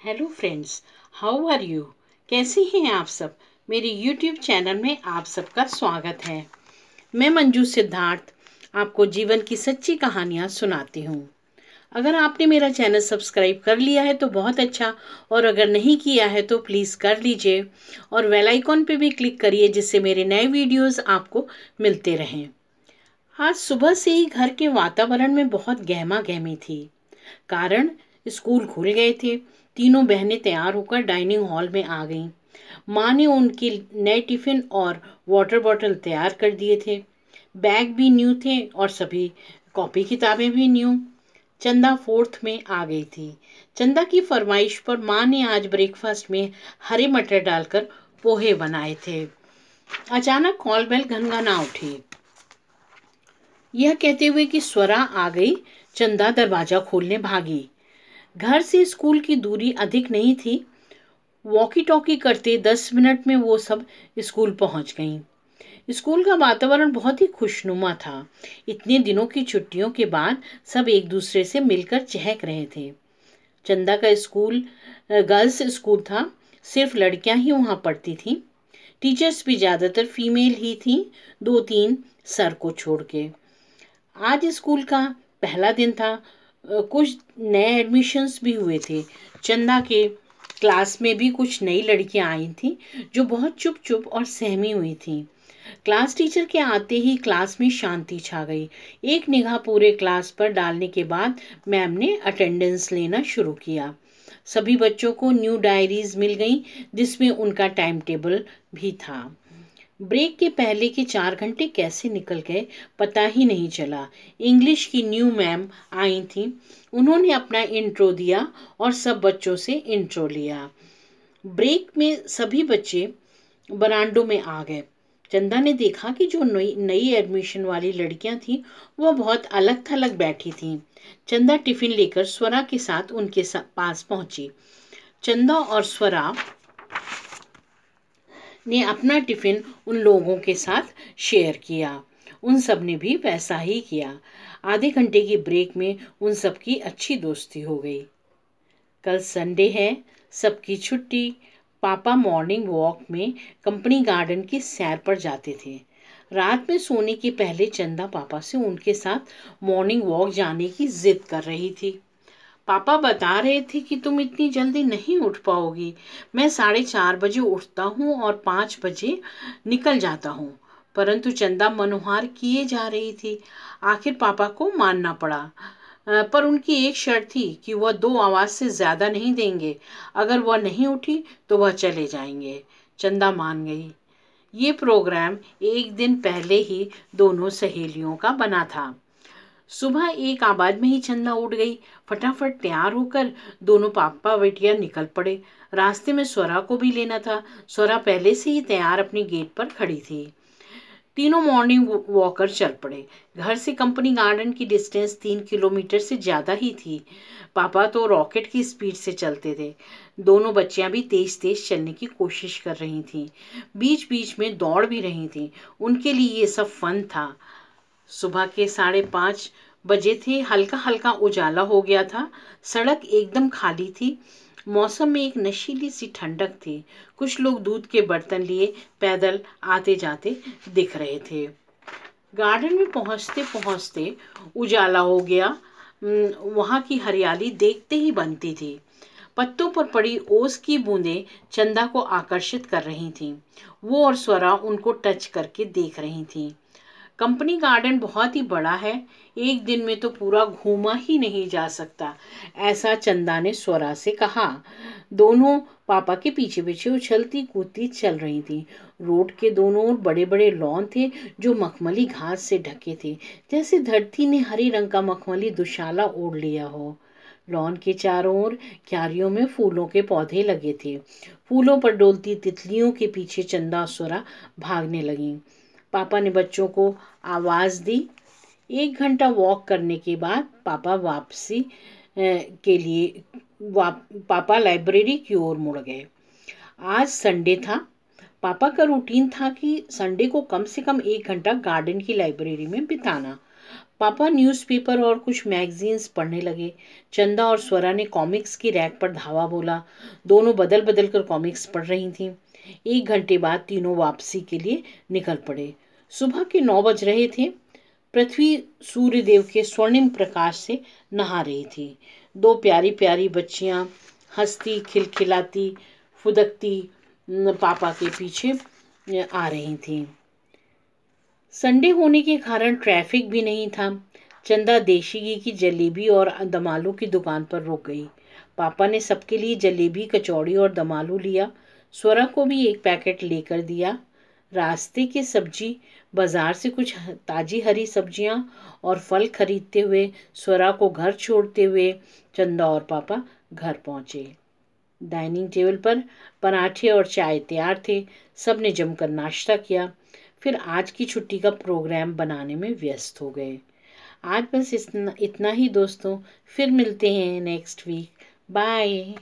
Hello friends, how are you. कैसे हैं आप सब। मेरे यूट्यूब चैनल में आप सबका स्वागत है। मैं मंजू सिद्धार्थ आपको जीवन की सच्ची कहानियाँ सुनाती हूँ। अगर आपने मेरा चैनल सब्सक्राइब कर लिया है तो बहुत अच्छा, और अगर नहीं किया है तो प्लीज़ कर लीजिए और बेल आइकॉन पे भी क्लिक करिए, जिससे मेरे नए वीडियोज़ आपको मिलते रहें। आज सुबह से ही घर के वातावरण में बहुत गहमा गहमी थी। कारण स्कूल खुल गए थे। तीनों बहनें तैयार होकर डाइनिंग हॉल में आ गईं। माँ ने उनके नए टिफिन और वाटर बॉटल तैयार कर दिए थे। बैग भी न्यू थे और सभी कॉपी किताबें भी न्यू। चंदा फोर्थ में आ गई थी। चंदा की फरमाइश पर माँ ने आज ब्रेकफास्ट में हरे मटर डालकर पोहे बनाए थे। अचानक कॉल बेल घनघना उठी। यह कहते हुए कि स्वरा आ गई, चंदा दरवाजा खोलने भागी। घर से स्कूल की दूरी अधिक नहीं थी। वॉकी टॉकी करते 10 मिनट में वो सब स्कूल पहुंच गईं। स्कूल का वातावरण बहुत ही खुशनुमा था। इतने दिनों की छुट्टियों के बाद सब एक दूसरे से मिलकर चहक रहे थे। चंदा का स्कूल गर्ल्स स्कूल था। सिर्फ लड़कियां ही वहां पढ़ती थीं। टीचर्स भी ज़्यादातर फीमेल ही थीं, 2-3 सर को छोड़ के। आज स्कूल का पहला दिन था। कुछ नए एडमिशन्स भी हुए थे। चंदा के क्लास में भी कुछ नई लड़कियां आई थीं जो बहुत चुप चुप और सहमी हुई थीं। क्लास टीचर के आते ही क्लास में शांति छा गई। एक निगाह पूरे क्लास पर डालने के बाद मैम ने अटेंडेंस लेना शुरू किया। सभी बच्चों को न्यू डायरीज मिल गई, जिसमें उनका टाइम टेबल भी था। ब्रेक के पहले के 4 घंटे कैसे निकल गए पता ही नहीं चला। इंग्लिश की न्यू मैम आई थी। उन्होंने अपना इंट्रो दिया और सब बच्चों से इंट्रो लिया। ब्रेक में सभी बच्चे बरामदों में आ गए। चंदा ने देखा कि जो नई नई एडमिशन वाली लड़कियां थीं वो बहुत अलग थलग बैठी थीं। चंदा टिफिन लेकर स्वरा के साथ उनके पास पहुंची। चंदा और स्वरा ने अपना टिफिन उन लोगों के साथ शेयर किया। उन सब ने भी वैसा ही किया। आधे घंटे की ब्रेक में उन सब की अच्छी दोस्ती हो गई। कल संडे है, सबकी छुट्टी। पापा मॉर्निंग वॉक में कंपनी गार्डन की सैर पर जाते थे। रात में सोने के पहले चंदा पापा से उनके साथ मॉर्निंग वॉक जाने की जिद कर रही थी। पापा बता रहे थे कि तुम इतनी जल्दी नहीं उठ पाओगी। मैं 4:30 बजे उठता हूँ और 5 बजे निकल जाता हूँ। परंतु चंदा मनोहार किए जा रही थी। आखिर पापा को मानना पड़ा। पर उनकी एक शर्त थी कि वह 2 आवाज से ज्यादा नहीं देंगे। अगर वह नहीं उठी तो वह चले जाएंगे। चंदा मान गई। ये प्रोग्राम एक दिन पहले ही दोनों सहेलियों का बना था। सुबह एक आवाज में ही चंदा उठ गई। फटाफट तैयार होकर दोनों पापा बेटियां निकल पड़े। रास्ते में स्वरा को भी लेना था। स्वरा पहले से ही तैयार अपनी गेट पर खड़ी थी। तीनों मॉर्निंग वॉकर चल पड़े। घर से कंपनी गार्डन की डिस्टेंस 3 किलोमीटर से ज्यादा ही थी। पापा तो रॉकेट की स्पीड से चलते थे। दोनों बच्चियां भी तेज तेज चलने की कोशिश कर रही थीं। बीच बीच में दौड़ भी रही थीं। उनके लिए ये सब फन था। सुबह के 5:30 बजे थे। हल्का हल्का उजाला हो गया था। सड़क एकदम खाली थी। मौसम में एक नशीली सी ठंडक थी। कुछ लोग दूध के बर्तन लिए पैदल आते जाते दिख रहे थे। गार्डन में पहुंचते पहुंचते उजाला हो गया। वहां की हरियाली देखते ही बनती थी। पत्तों पर पड़ी ओस की बूंदें चंदा को आकर्षित कर रही थीं। वो और स्वरा उनको टच करके देख रही थीं। कंपनी गार्डन बहुत ही बड़ा है। एक दिन में तो पूरा घूमा ही नहीं जा सकता, ऐसा चंदा ने स्वरा से कहा। दोनों पापा के पीछे पीछे उछलती कूदती चल रही थी। रोड के दोनों ओर बड़े बड़े लॉन थे जो मखमली घास से ढके थे, जैसे धरती ने हरे रंग का मखमली दुशाला ओढ़ लिया हो। लॉन के चारों ओर क्यारियों में फूलों के पौधे लगे थे। फूलों पर डोलती तितलियों के पीछे चंदा और स्वरा भागने लगी। पापा ने बच्चों को आवाज दी। 1 घंटा वॉक करने के बाद पापा वापसी के लिए पापा लाइब्रेरी की ओर मुड़ गए। आज संडे था। पापा का रूटीन था कि संडे को कम से कम 1 घंटा गार्डन की लाइब्रेरी में बिताना। पापा न्यूज़पेपर और कुछ मैगजीन्स पढ़ने लगे। चंदा और स्वरा ने कॉमिक्स की रैक पर धावा बोला। दोनों बदल बदल कर कॉमिक्स पढ़ रही थीं। 1 घंटे बाद तीनों वापसी के लिए निकल पड़े। सुबह के 9 बज रहे थे। पृथ्वी सूर्यदेव के स्वर्णिम प्रकाश से नहा रही थी। 2 प्यारी प्यारी बच्चियां हंसती खिलखिलाती फुदकती पापा के पीछे आ रही थीं। संडे होने के कारण ट्रैफिक भी नहीं था। चंदा देशी घी की जलेबी और दमालू की दुकान पर रुक गई। पापा ने सबके लिए जलेबी, कचौड़ी और दमालू लिया। स्वरा को भी एक पैकेट लेकर दिया। रास्ते के सब्जी बाजार से कुछ ताजी हरी सब्जियां और फल खरीदते हुए स्वरा को घर छोड़ते हुए चंदा और पापा घर पहुंचे। डाइनिंग टेबल पर पराठे और चाय तैयार थे। सबने जमकर नाश्ता किया, फिर आज की छुट्टी का प्रोग्राम बनाने में व्यस्त हो गए। आज बस इतना ही दोस्तों। फिर मिलते हैं नेक्स्ट वीक। बाय।